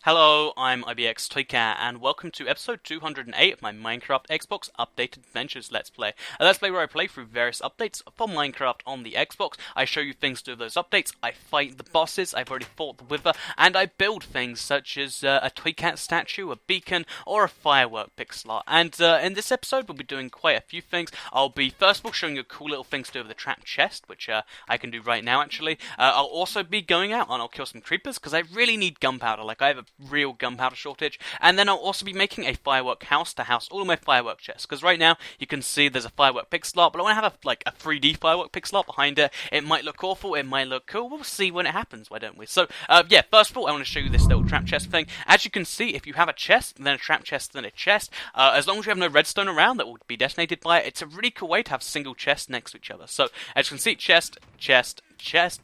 Hello, I'm IBX Toycat, and welcome to episode 208 of my Minecraft Xbox Updated Adventures Let's Play. A Let's Play where I play through various updates for Minecraft on the Xbox. I show you things to do those updates, I fight the bosses, I've already fought the Wither, and I build things such as a Toycat statue, a beacon, or a Firework pixel art. And in this episode we'll be doing quite a few things. I'll be first of all showing you cool little things to do with the trap chest, which I can do right now actually. I'll also be going out and I'll kill some creepers, because I really need gunpowder. Like, I have a real gunpowder shortage, and then I'll also be making a firework house to house all of my firework chests, because right now you can see there's a firework pixel art, but I want to have a 3D firework pixel art behind it. It might look awful, it might look cool, we'll see when it happens, why don't we? So yeah, first of all I want to show you this little trap chest thing. As you can see, if you have a chest, then a trap chest, then a chest, as long as you have no redstone around that will be detonated by it, it's a really cool way to have single chests next to each other. So as you can see, chest,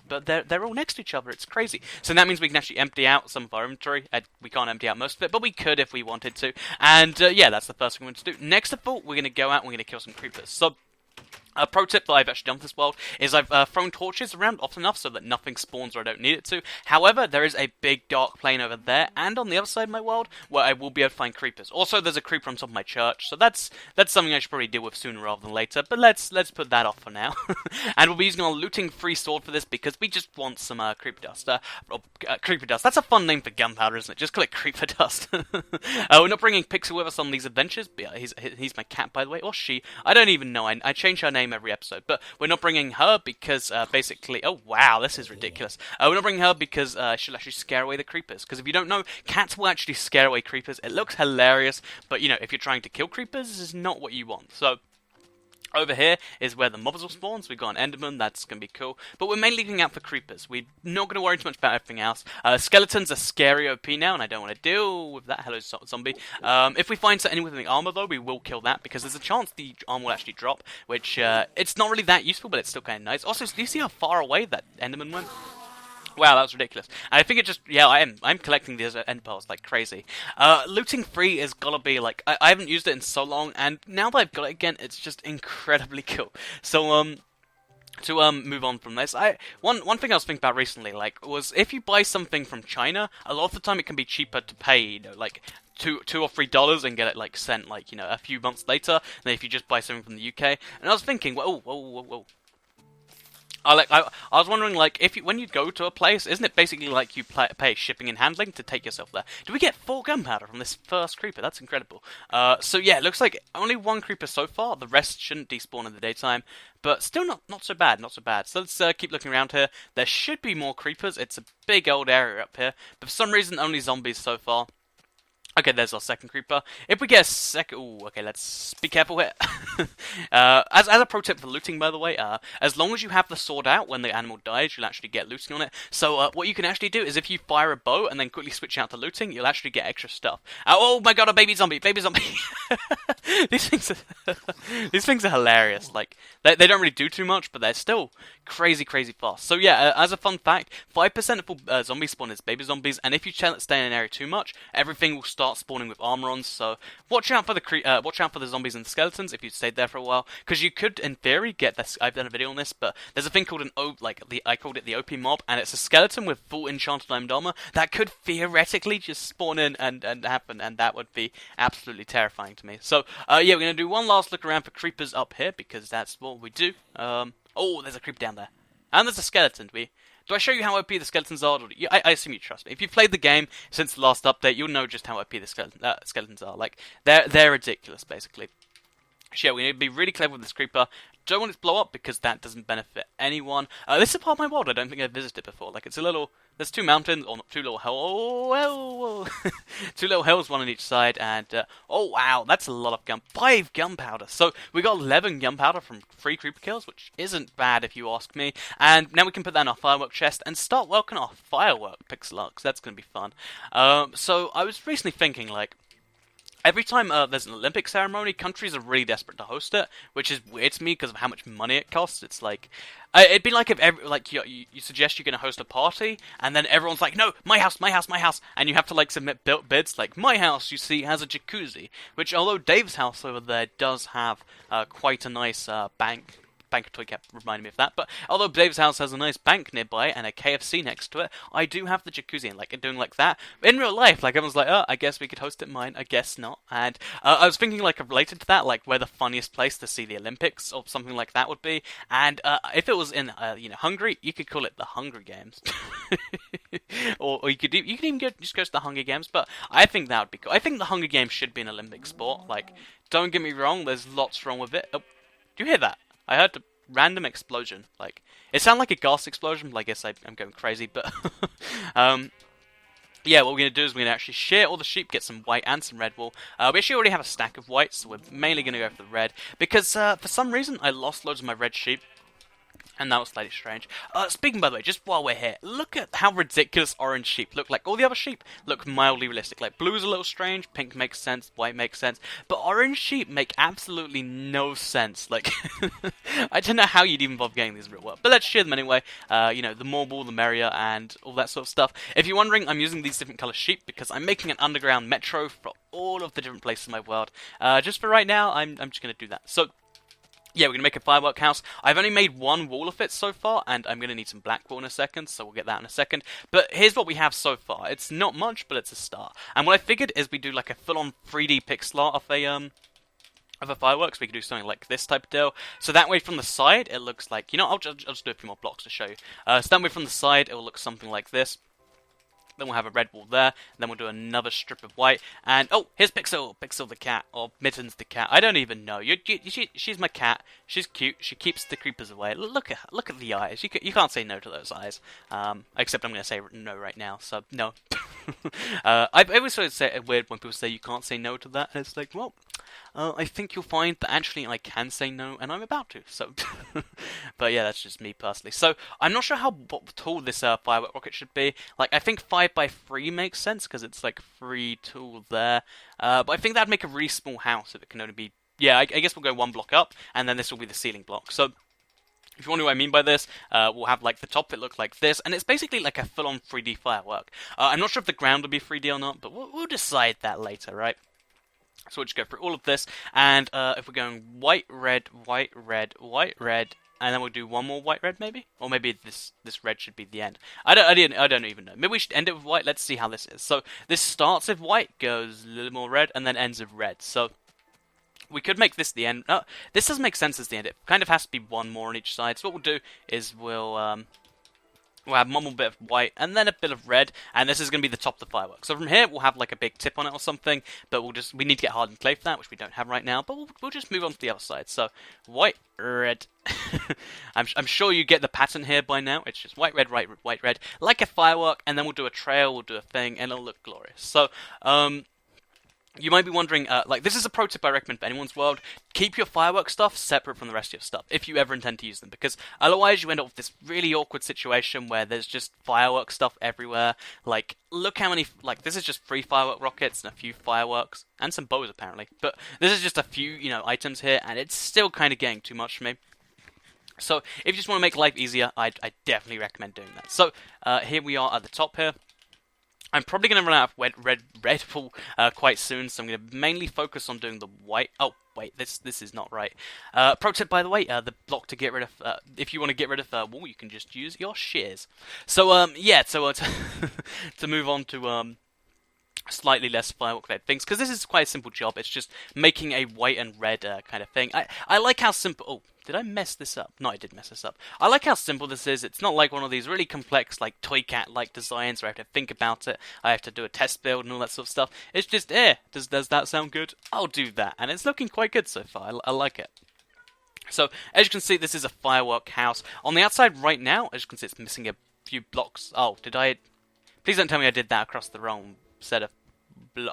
but they're all next to each other. It's crazy. So that means we can actually empty out some of our inventory. We can't empty out most of it, but we could if we wanted to. And yeah, that's the first thing we want to do. Next of all, we're going to go out and we're going to kill some creepers. So a pro tip that I've actually done for this world is I've thrown torches around often enough so that nothing spawns or I don't need it to. However, there is a big dark plane over there and on the other side of my world where I will be able to find creepers. Also, there's a creeper on top of my church, so that's something I should probably deal with sooner rather than later, but let's put that off for now. And we'll be using our looting free sword for this because we just want some creeper dust. Creeper dust, that's a fun name for gunpowder, isn't it? Just call it creeper dust. We're not bringing Pixel with us on these adventures, but he's my cat, by the way, or she. I don't even know, I change her name every episode, but we're not bringing her because basically, oh wow, this is ridiculous. We're not bringing her because she'll actually scare away the creepers, because if you don't know, cats will actually scare away creepers. It looks hilarious, but you know, if you're trying to kill creepers, this is not what you want. So over here is where the mobs will spawn, so we've got an enderman, that's going to be cool. But we're mainly looking out for creepers. We're not going to worry too much about everything else. Skeletons are scary OP now, and I don't want to deal with that. Hello, zombie. If we find anything with the armor, though, we will kill that, because there's a chance the armor will actually drop, which, it's not really that useful, but it's still kind of nice. Also, do you see how far away that enderman went? Wow, that was ridiculous. And I think it just, yeah, I'm collecting these end pearls like crazy. Looting free is gotta be, like, I haven't used it in so long, and now that I've got it again, it's just incredibly cool. So, to move on from this, one thing I was thinking about recently, like, was if you buy something from China, a lot of the time it can be cheaper to pay, you know, like, $2 or $3 and get it, like, sent, like, you know, a few months later, than if you just buy something from the UK. And I was thinking, whoa. I was wondering, like, when you go to a place, isn't it basically like you pay shipping and handling to take yourself there? Do we get 4 gunpowder from this first creeper? That's incredible. So yeah, it looks like only 1 creeper so far. The rest shouldn't despawn in the daytime, but still not so bad, not so bad. So let's keep looking around here. There should be more creepers. It's a big old area up here, but for some reason only zombies so far. Okay, there's our second creeper. If we get a second... Ooh, okay, let's be careful here. As a pro tip for looting, by the way, as long as you have the sword out when the animal dies, you'll actually get looting on it. So what you can actually do is if you fire a bow and then quickly switch out to looting, you'll actually get extra stuff. Oh my god, a baby zombie! Baby zombie! These things are hilarious. Like, they don't really do too much, but they're still crazy fast. So yeah, as a fun fact, 5% of all zombie spawn is baby zombies, and if you stay in an area too much, everything will start spawning with armor on. So watch out for the zombies and the skeletons if you stayed there for a while, because you could, in theory, get this. I've done a video on this, but there's a thing called I called it the OP mob, and it's a skeleton with full enchanted diamond armor that could theoretically just spawn in and happen, and that would be absolutely terrifying to me. So yeah, we're gonna do one last look around for creepers up here, because that's what we do. Oh, there's a creeper down there, and there's a skeleton. Do I show you how OP the skeletons are? I assume you trust me. If you've played the game since the last update, you'll know just how OP the skeletons are. Like, they're ridiculous, basically. So yeah, we need to be really clever with this creeper. Don't want it to blow up because that doesn't benefit anyone. This is a part of my world I don't think I've visited before. Like, it's a little... There's 2 mountains, or not, 2 little hills. Oh, 2 little hills, one on each side, and oh wow, that's a lot of 5 gunpowder. So we got 11 gunpowder from 3 creeper kills, which isn't bad if you ask me. And now we can put that in our firework chest and start working on our firework pixel art, 'cause that's gonna be fun. So I was recently thinking, like, every time there's an Olympic ceremony, countries are really desperate to host it, which is weird to me because of how much money it costs. It's like, it'd be like if you suggest you're going to host a party, and then everyone's like, no, my house, and you have to like submit bids like, my house, you see, has a jacuzzi, which although Dave's house over there does have quite a nice bank Bank of Toy Cat reminded me of that. But although Dave's house has a nice bank nearby and a KFC next to it, I do have the jacuzzi, and like doing like that in real life. Like everyone's like, oh, I guess we could host it in mine. I guess not. And I was thinking like related to that, like where the funniest place to see the Olympics or something like that would be. And if it was in Hungary, you could call it the Hungry Games, or you could even just go to the Hunger Games. But I think that would be cool. I think the Hunger Games should be an Olympic sport. Like, don't get me wrong, there's lots wrong with it. Oh, do you hear that? I heard a random explosion. Like, it sounded like a gas explosion, but I guess I'm going crazy. But yeah, what we're going to do is we're going to actually shear all the sheep, get some white and some red wool. We actually already have a stack of white, so we're mainly going to go for the red. Because for some reason, I lost loads of my red sheep. And that was slightly strange. Speaking, by the way, just while we're here, look at how ridiculous orange sheep look. Like, all the other sheep look mildly realistic. Like, blue's a little strange, pink makes sense, white makes sense. But orange sheep make absolutely no sense. Like, I don't know how you'd even bother getting these real well. But let's shear them anyway. The more wool, the merrier, and all that sort of stuff. If you're wondering, I'm using these different colour sheep because I'm making an underground metro for all of the different places in my world. Just for right now, I'm just going to do that. So, yeah, we're going to make a firework house. I've only made one wall of it so far, and I'm going to need some black wool in a second, so we'll get that in a second. But here's what we have so far. It's not much, but it's a start. And what I figured is we do like a full-on 3D pixel art of a fireworks. We could do something like this type of deal. So that way from the side, it looks like, I'll just do a few more blocks to show you. So that way from the side, it will look something like this. Then we'll have a red wall there, then we'll do another strip of white, and oh, here's Pixel the cat, or Mittens the cat, I don't even know, she's my cat, she's cute, she keeps the creepers away, look at the eyes, you can't say no to those eyes, except I'm going to say no right now, so no. I always sort of say it weird when people say you can't say no to that, and it's like, well, I think you'll find that actually I can say no, and I'm about to, so. But yeah, that's just me personally. So, I'm not sure how tall this firework rocket should be. Like, I think 5x3 makes sense, because it's like 3 tall there. But I think that'd make a really small house if it can only be... Yeah, I guess we'll go one block up, and then this will be the ceiling block. So, if you wonder what I mean by this, we'll have like the top it look like this, and it's basically like a full-on 3D firework. I'm not sure if the ground will be 3D or not, but we'll decide that later, right? So we'll just go through all of this, and if we're going white, red, white, red, white, red, and then we'll do one more white, red, maybe? Or maybe this red should be the end. I don't even know. Maybe we should end it with white. Let's see how this is. So this starts with white, goes a little more red, and then ends with red. So we could make this the end. No, this doesn't make sense as the end. It kind of has to be one more on each side. So what we'll do is we'll have one more bit of white, and then a bit of red, and this is going to be the top of the fireworks. So from here, we'll have like a big tip on it or something, but we need to get hardened clay for that, which we don't have right now, but we'll just move on to the other side. So, white, red. I'm sure you get the pattern here by now. It's just white, red, white, red, like a firework, and then we'll do a trail, we'll do a thing, and it'll look glorious. So, you might be wondering, this is a pro tip I recommend for anyone's world. Keep your firework stuff separate from the rest of your stuff, if you ever intend to use them, because otherwise you end up with this really awkward situation where there's just firework stuff everywhere. Like, look how many, this is just 3 firework rockets and a few fireworks, and some bows apparently, but this is just a few, items here, and it's still kind of getting too much for me. So, if you just want to make life easier, I definitely recommend doing that. So, here we are at the top here. I'm probably going to run out of red wool quite soon, so I'm going to mainly focus on doing the white. Oh, wait, this is not right. Pro tip, by the way, the block to get rid of, if you want to get rid of wool, you can just use your shears. So, to move on to slightly less firework-related things, because this is quite a simple job. It's just making a white and red kind of thing. I like how simple... Oh, did I mess this up? No, I did mess this up. I like how simple this is. It's not like one of these really complex, like, Toy Cat-like designs where I have to think about it. I have to do a test build and all that sort of stuff. It's just, does that sound good? I'll do that. And it's looking quite good so far. I like it. So, as you can see, this is a firework house. On the outside right now, as you can see, it's missing a few blocks. Oh, did I... Please don't tell me I did that across the wrong set of...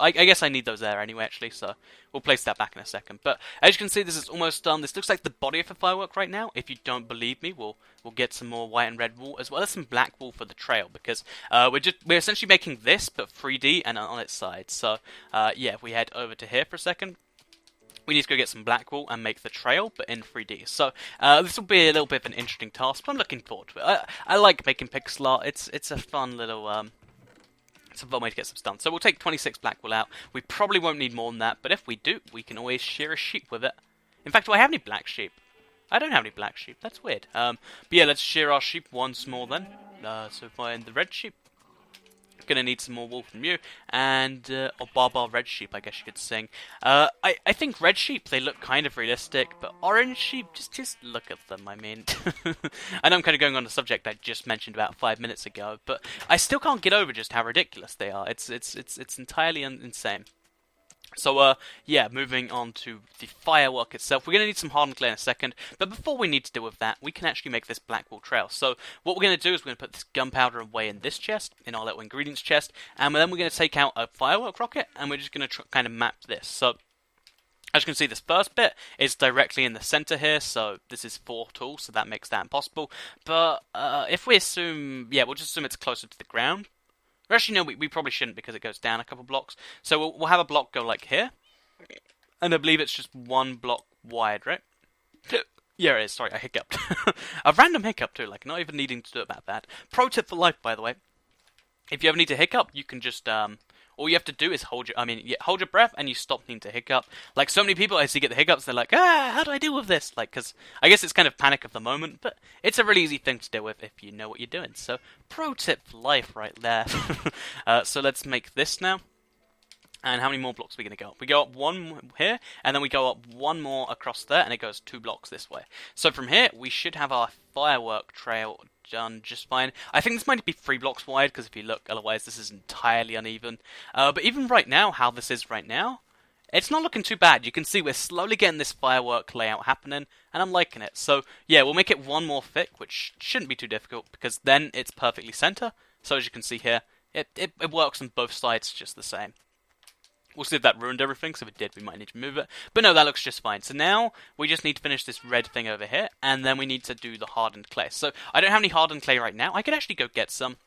I guess I need those there anyway, actually, so we'll place that back in a second. But as you can see, this is almost done. This looks like the body of a firework right now. If you don't believe me, we'll get some more white and red wool, as well as some black wool for the trail, because we're essentially making this, but 3D and on its side. So, yeah, if we head over to here for a second, we need to go get some black wool and make the trail, but in 3D. So, this will be a little bit of an interesting task, but I'm looking forward to it. I like making pixel art. It's a fun little... It's a fun way to get some stuff. So we'll take 26 black wool out. We probably won't need more than that, but if we do, we can always shear a sheep with it. In fact, do I have any black sheep? I don't have any black sheep. That's weird. But yeah, let's shear our sheep once more then. So find the red sheep. Gonna need some more wool from you, and or Barbar red sheep, I guess you could sing. I think red sheep, they look kind of realistic, but orange sheep, just look at them. I mean, I know I'm kind of going on the subject I just mentioned about 5 minutes ago, but I still can't get over just how ridiculous they are. It's entirely insane. So, yeah, moving on to the firework itself. We're going to need some hardened clay in a second, but before we need to deal with that, we can actually make this Blackwall Trail. So, what we're going to do is we're going to put this gunpowder away in this chest, in our little ingredients chest, and then we're going to take out a firework rocket, and we're just going to kind of map this. So, as you can see, this first bit is directly in the center here, so this is 4 tools, so that makes that impossible. But, if we assume, yeah, we'll just assume it's closer to the ground. Or actually, no, we probably shouldn't because it goes down a couple blocks. So we'll have a block go like here. And I believe it's just 1 block wide, right? Yeah, it is. Sorry, I hiccuped. A random hiccup too, like not even needing to do it that bad. Pro tip for life, by the way. If you ever need to hiccup, you can just, all you have to do is hold your breath and you stop needing to hiccup. Like, so many people I see get the hiccups, they're like, how do I deal with this? Like, because I guess it's kind of panic of the moment, but it's a really easy thing to deal with if you know what you're doing. So, pro tip for life right there. So let's make this now. And how many more blocks are we going to go up? We go up 1 here, and then we go up 1 more across there, and it goes 2 blocks this way. So from here, we should have our firework trail done just fine. I think this might be 3 blocks wide, because if you look, otherwise this is entirely uneven. But even right now, how this is right now, it's not looking too bad. You can see we're slowly getting this firework layout happening, and I'm liking it. So yeah, we'll make it 1 more thick, which shouldn't be too difficult, because then it's perfectly center. So as you can see here, it works on both sides just the same. We'll see if that ruined everything, so if it did, we might need to move it. But no, that looks just fine. So now, we just need to finish this red thing over here, and then we need to do the hardened clay. So, I don't have any hardened clay right now. I could actually go get some.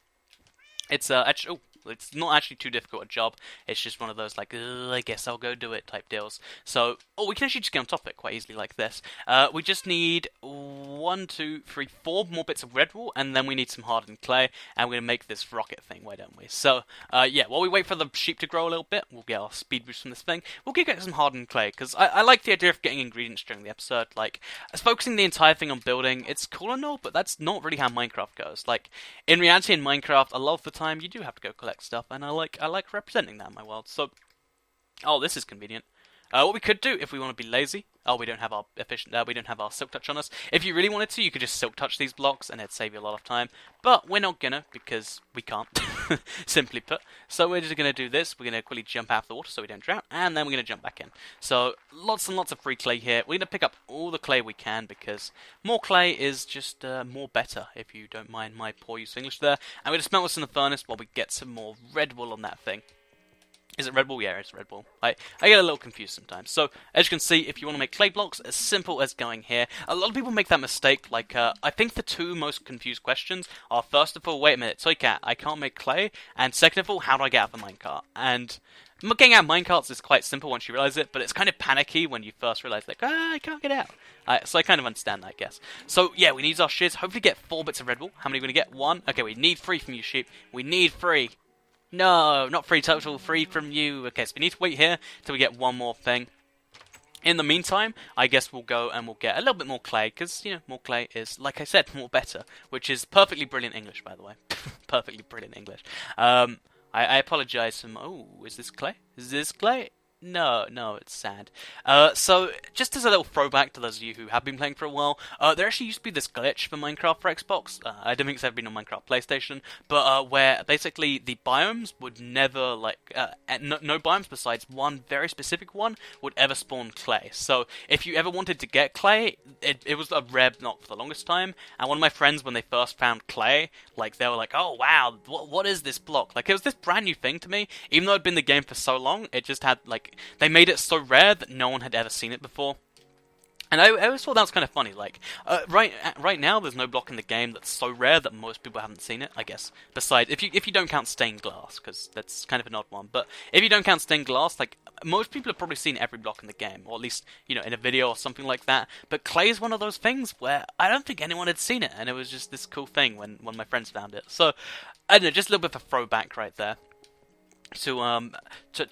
It's, actually, it's not actually too difficult a job. It's just one of those, like, I guess I'll go do it type deals. So, we can actually just get on top of it quite easily like this. We just need 1, 2, 3, 4 more bits of red wool, and then we need some hardened clay, and we're going to make this rocket thing, why don't we? So, yeah, while we wait for the sheep to grow a little bit, we'll get our speed boost from this thing. We'll get some hardened clay, because I like the idea of getting ingredients during the episode. Like, focusing the entire thing on building, it's cool and all, but that's not really how Minecraft goes. Like, in reality, in Minecraft, a lot of the time, you do have to go collect stuff, and I like representing that in my world. So, oh, this is convenient. What we could do if we want to be lazy. Oh, we don't have our we don't have our silk touch on us. If you really wanted to, you could just silk touch these blocks, and it'd save you a lot of time. But we're not gonna because we can't. Simply put. So we're just gonna do this. We're gonna quickly jump out of the water so we don't drown, and then we're gonna jump back in. So lots and lots of free clay here. We're gonna pick up all the clay we can because more clay is just more better. If you don't mind my poor use of English there. And we're gonna smelt this in the furnace while we get some more red wool on that thing. Is it Red Bull? Yeah, it's Red Bull. I get a little confused sometimes. So, as you can see, if you want to make clay blocks, as simple as going here. A lot of people make that mistake. Like, I think the 2 most confused questions are, first of all, wait a minute, Toycat, I can't make clay. And second of all, how do I get out of the minecart? And getting out of minecarts is quite simple once you realize it, but it's kind of panicky when you first realize, like, I can't get out. So I kind of understand that, I guess. So, yeah, we need our shears. Hopefully get 4 bits of Red Bull. How many are we going to get? 1. Okay, we need 3 from you, sheep. We need 3. No, not 3 total, 3 from you. Okay, so we need to wait here till we get 1 more thing. In the meantime, I guess we'll go and we'll get a little bit more clay, because, you know, more clay is, like I said, more better, which is perfectly brilliant English, by the way. Perfectly brilliant English. I apologize for is this clay? Is this clay? No, it's sad. So, just as a little throwback to those of you who have been playing for a while, there actually used to be this glitch for Minecraft for Xbox. I don't think it's ever been on Minecraft PlayStation, but where basically the biomes would never, no biomes besides one very specific one would ever spawn clay. So, if you ever wanted to get clay, it was a rare block for the longest time, and one of my friends, when they first found clay, like, they were like, oh wow, what is this block? Like, it was this brand new thing to me, even though it'd been in the game for so long, it just had, like, they made it so rare that no one had ever seen it before. And I always thought that was kind of funny, like, right now there's no block in the game that's so rare that most people haven't seen it, I guess. Besides, if you don't count stained glass, because that's kind of an odd one, but if you don't count stained glass, like, most people have probably seen every block in the game, or at least, you know, in a video or something like that, but clay is one of those things where I don't think anyone had seen it, and it was just this cool thing when my friends found it. So, I don't know, just a little bit of a throwback right there. To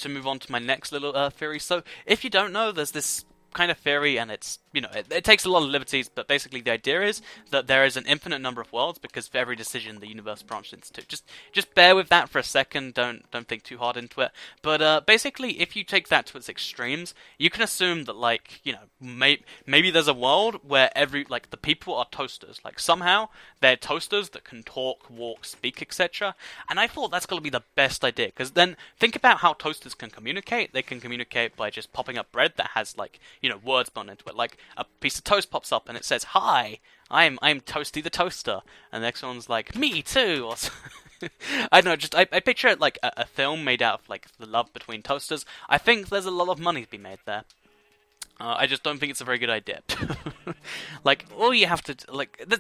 move on to my next little theory. So, if you don't know, there's this kind of theory, and it's, it takes a lot of liberties, but basically the idea is that there is an infinite number of worlds because for every decision the universe branched into two. Just bear with that for a second, don't think too hard into it. But basically, if you take that to its extremes, you can assume that, like, maybe there's a world where the people are toasters. Like, somehow they're toasters that can talk, walk, speak, etc. And I thought that's going to be the best idea, because then think about how toasters can communicate. They can communicate by just popping up bread that has, like, words built into it. Like, a piece of toast pops up and it says, "Hi, I'm Toasty the Toaster," and the next one's like, "Me too," or I don't know, I picture it like a film made out of, like, the love between toasters. I think there's a lot of money to be made there. I just don't think it's a very good idea. Like, all you have to...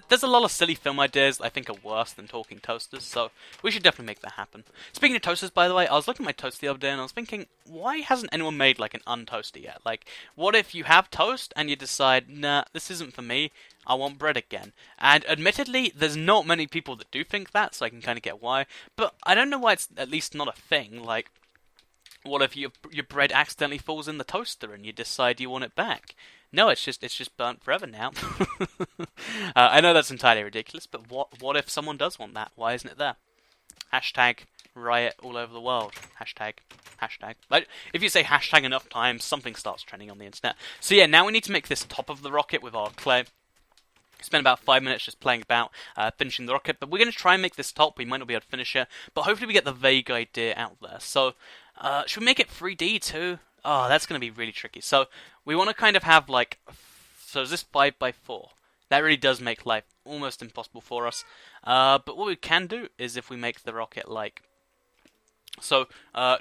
there's a lot of silly film ideas that I think are worse than talking toasters, so we should definitely make that happen. Speaking of toasters, by the way, I was looking at my toast the other day, and I was thinking, why hasn't anyone made, like, an untoaster yet? Like, what if you have toast, and you decide, nah, this isn't for me, I want bread again? And admittedly, there's not many people that do think that, so I can kind of get why, but I don't know why it's at least not a thing. Like, what if your bread accidentally falls in the toaster and you decide you want it back? No, it's just burnt forever now. I know that's entirely ridiculous, but what if someone does want that? Why isn't it there? Hashtag riot all over the world. Hashtag. Like, if you say hashtag enough times, something starts trending on the internet. So yeah, now we need to make this top of the rocket with our clay. Spent about 5 minutes just playing about, finishing the rocket, but we're going to try and make this top. We might not be able to finish it, but hopefully we get the vague idea out there. So, should we make it 3D too? Oh, that's going to be really tricky. So, we want to kind of have, like, so is this 5x4? That really does make life almost impossible for us. But what we can do is if we make the rocket, like, so,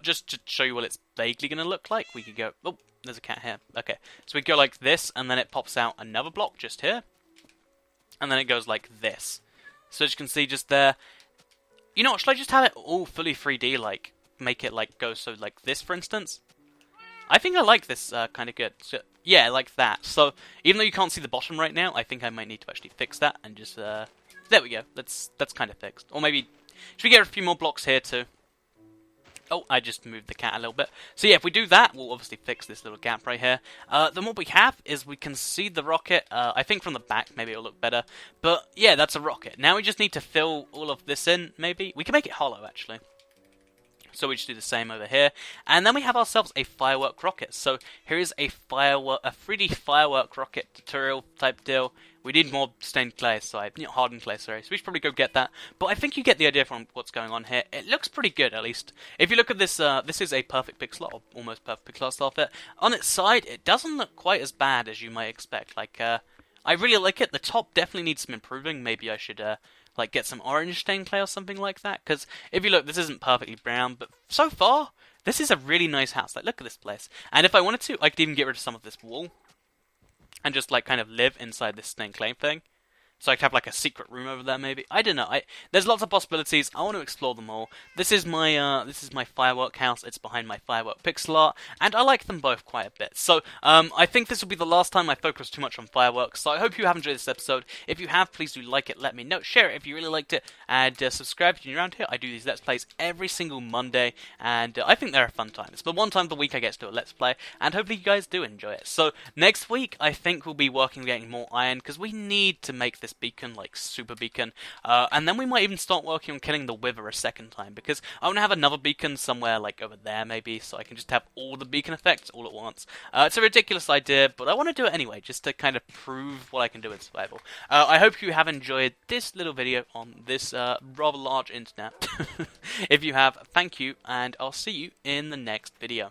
just to show you what it's vaguely going to look like, we could go, oh, there's a cat here. Okay, so we go like this, and then it pops out another block just here. And then it goes like this. So as you can see just there, you know what, should I just have it all fully 3D, like, make it, like, go so like this, for instance? I think I like this kind of good. So, yeah, like that. So, even though you can't see the bottom right now, I think I might need to actually fix that and just, there we go. That's kind of fixed. Or maybe, should we get a few more blocks here too? Oh, I just moved the cat a little bit. So yeah, if we do that, we'll obviously fix this little gap right here. Then what we have is we can see the rocket. I think from the back, maybe it'll look better. But yeah, that's a rocket. Now we just need to fill all of this in, maybe. We can make it hollow, actually. So we just do the same over here. And then we have ourselves a firework rocket. So here is a 3D firework rocket tutorial type deal. We need more stained clay, so hardened clay, sorry. So we should probably go get that. But I think you get the idea from what's going on here. It looks pretty good, at least. If you look at this, this is a perfect pixel art, or almost perfect pixel art style fit. On its side, it doesn't look quite as bad as you might expect. Like, I really like it. The top definitely needs some improving. Maybe I should, like, get some orange stained clay or something like that. Because if you look, this isn't perfectly brown, but so far, this is a really nice house. Like, look at this place. And if I wanted to, I could even get rid of some of this wall and just, like, kind of live inside this stained clay thing. So I could have, like, a secret room over there, maybe. I don't know. There's lots of possibilities. I want to explore them all. This is my firework house. It's behind my firework pixel art, and I like them both quite a bit. So I think this will be the last time I focus too much on fireworks. So I hope you have enjoyed this episode. If you have, please do like it. Let me know. Share it if you really liked it, and subscribe if you're around here. I do these Let's Plays every single Monday, and I think they're a fun time. It's the one time of the week I get to do a Let's Play, and hopefully you guys do enjoy it. So next week, I think we'll be working on getting more iron, because we need to make this beacon, like super beacon, and then we might even start working on killing the Wither a second time, because I want to have another beacon somewhere like over there maybe, so I can just have all the beacon effects all at once. It's a ridiculous idea, but I want to do it anyway, just to kind of prove what I can do in survival. I hope you have enjoyed this little video on this rather large internet. If you have, thank you, and I'll see you in the next video.